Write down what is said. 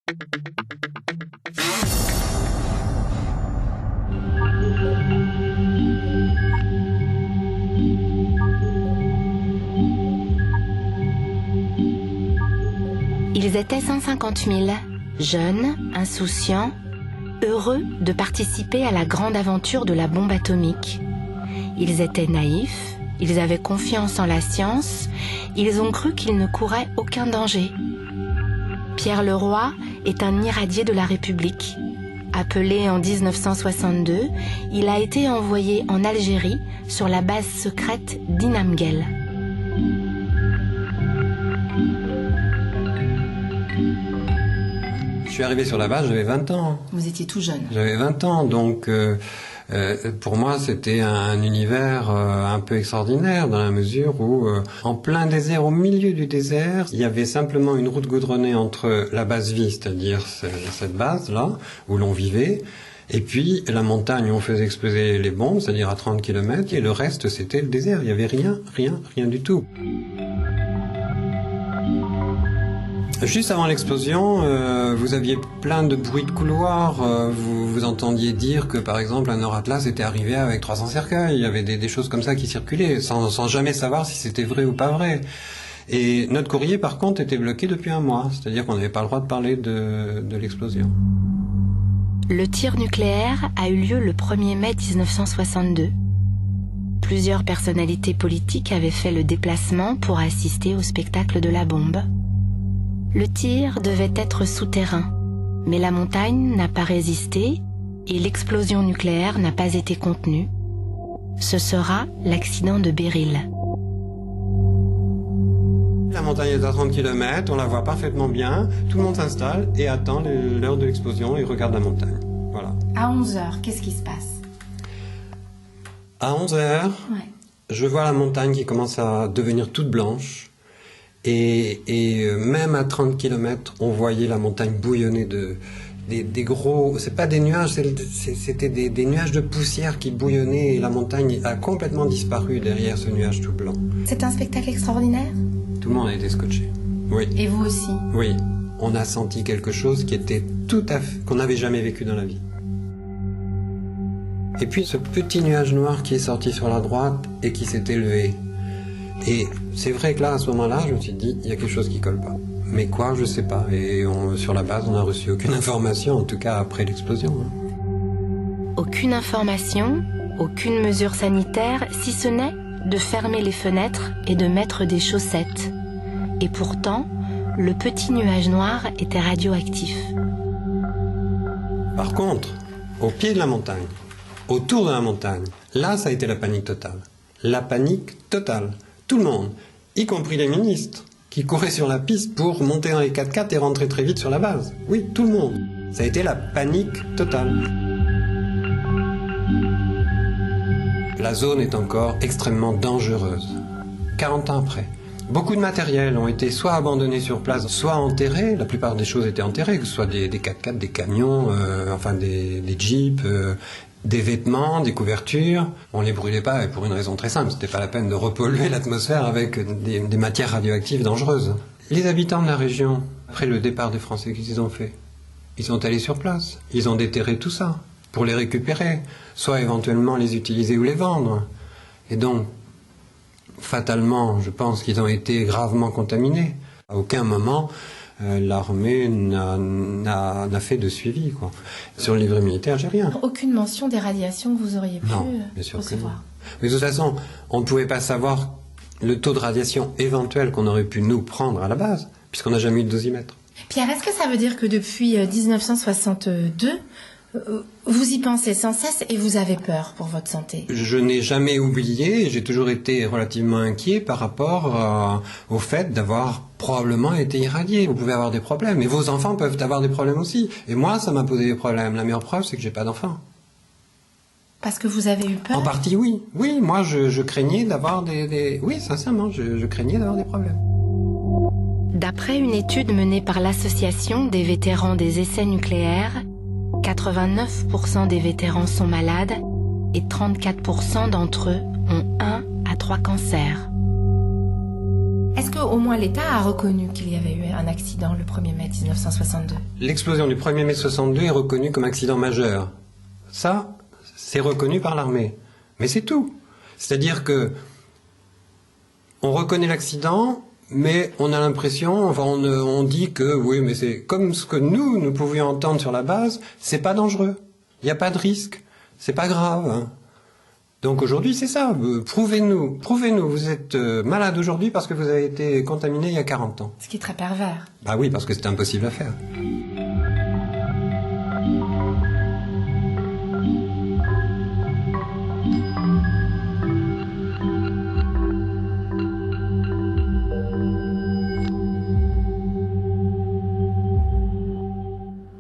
Ils étaient 150 000, jeunes, insouciants, heureux de participer à la grande aventure de la bombe atomique. Ils étaient naïfs, ils avaient confiance en la science, ils ont cru qu'ils ne couraient aucun danger. Pierre Leroy est un irradié de la République. Appelé en 1962, il a été envoyé en Algérie sur la base secrète d'Inamguel. Je suis arrivé sur la base, j'avais 20 ans. Vous étiez tout jeune. J'avais 20 ans, donc pour moi c'était un univers un peu extraordinaire dans la mesure où en plein désert, au milieu du désert, il y avait simplement une route goudronnée entre la base vie, c'est-à-dire cette base-là où l'on vivait, et puis la montagne où on faisait exploser les bombes, c'est-à-dire à 30 km, et le reste c'était le désert, il n'y avait rien du tout. Juste avant l'explosion, vous aviez plein de bruits de couloir. Vous entendiez dire que, par exemple, un Nord-Atlas était arrivé avec 300 cercueils. Il y avait des choses comme ça qui circulaient, sans jamais savoir si c'était vrai ou pas vrai. Et notre courrier, par contre, était bloqué depuis un mois. C'est-à-dire qu'on n'avait pas le droit de parler de l'explosion. Le tir nucléaire a eu lieu le 1er mai 1962. Plusieurs personnalités politiques avaient fait le déplacement pour assister au spectacle de la bombe. Le tir devait être souterrain, mais la montagne n'a pas résisté et l'explosion nucléaire n'a pas été contenue. Ce sera l'accident de Beryl. La montagne est à 30 km, on la voit parfaitement bien, tout le monde s'installe et attend l'heure de l'explosion et regarde la montagne. Voilà. À 11h, qu'est-ce qui se passe? À 11h, je vois la montagne qui commence à devenir toute blanche. Et même à 30 km, on voyait la montagne bouillonner des gros... C'est pas des nuages, c'était des nuages de poussière qui bouillonnaient et la montagne a complètement disparu derrière ce nuage tout blanc. C'est un spectacle extraordinaire? Tout le monde a été scotché. Oui. Et vous aussi? Oui. On a senti quelque chose qui était tout à fait... qu'on n'avait jamais vécu dans la vie. Et puis ce petit nuage noir qui est sorti sur la droite et qui s'est élevé. Et c'est vrai que là, à ce moment-là, je me suis dit, il y a quelque chose qui colle pas. Mais quoi, je sais pas. Et sur la base, on n'a reçu aucune information, en tout cas après l'explosion. Aucune information, aucune mesure sanitaire, si ce n'est de fermer les fenêtres et de mettre des chaussettes. Et pourtant, le petit nuage noir était radioactif. Par contre, au pied de la montagne, autour de la montagne, là, ça a été la panique totale. La panique totale. Tout le monde, y compris les ministres, qui couraient sur la piste pour monter dans les 4x4 et rentrer très vite sur la base. Oui, tout le monde. Ça a été la panique totale. La zone est encore extrêmement dangereuse. 40 ans après. Beaucoup de matériel ont été soit abandonnés sur place, soit enterrés. La plupart des choses étaient enterrées, que ce soit des 4x4, des camions, des jeeps... des vêtements, des couvertures, on les brûlait pas et pour une raison très simple, c'était pas la peine de repolluer l'atmosphère avec des matières radioactives dangereuses. Les habitants de la région, après le départ des Français, qu'est-ce qu'ils ont fait? Ils sont allés sur place, ils ont déterré tout ça pour les récupérer, soit éventuellement les utiliser ou les vendre. Et donc, fatalement, je pense qu'ils ont été gravement contaminés. À aucun moment, l'armée n'a fait de suivi, quoi. Sur le livret militaire, j'ai rien. Aucune mention des radiations que vous auriez pu bien sûr recevoir. Que non. Mais de toute façon, on ne pouvait pas savoir le taux de radiation éventuel qu'on aurait pu nous prendre à la base, puisqu'on n'a jamais eu de dosimètre. Pierre, est-ce que ça veut dire que depuis 1962, vous y pensez sans cesse et vous avez peur pour votre santé? Je n'ai jamais oublié, j'ai toujours été relativement inquiet par rapport au fait d'avoir probablement été irradié. Vous pouvez avoir des problèmes, et vos enfants peuvent avoir des problèmes aussi. Et moi, ça m'a posé des problèmes. La meilleure preuve, c'est que j'ai pas d'enfants. Parce que vous avez eu peur? En partie, oui. Oui, moi, je craignais d'avoir des... Oui, sincèrement, je craignais d'avoir des problèmes. D'après une étude menée par l'Association des vétérans des essais nucléaires, 89% des vétérans sont malades et 34% d'entre eux ont 1 à 3 cancers. Est-ce qu'au moins l'État a reconnu qu'il y avait eu un accident le 1er mai 1962? L'explosion du 1er mai 62 est reconnue comme accident majeur. Ça, c'est reconnu par l'armée. Mais c'est tout. C'est-à-dire que on reconnaît l'accident, mais on a l'impression, enfin on dit que oui, mais c'est comme ce que nous pouvions entendre sur la base, c'est pas dangereux. Il n'y a pas de risque. C'est pas grave. Hein. Donc aujourd'hui, c'est ça. Prouvez-nous, vous êtes malade aujourd'hui parce que vous avez été contaminé il y a 40 ans. Ce qui est très pervers. Bah oui, parce que c'est impossible à faire.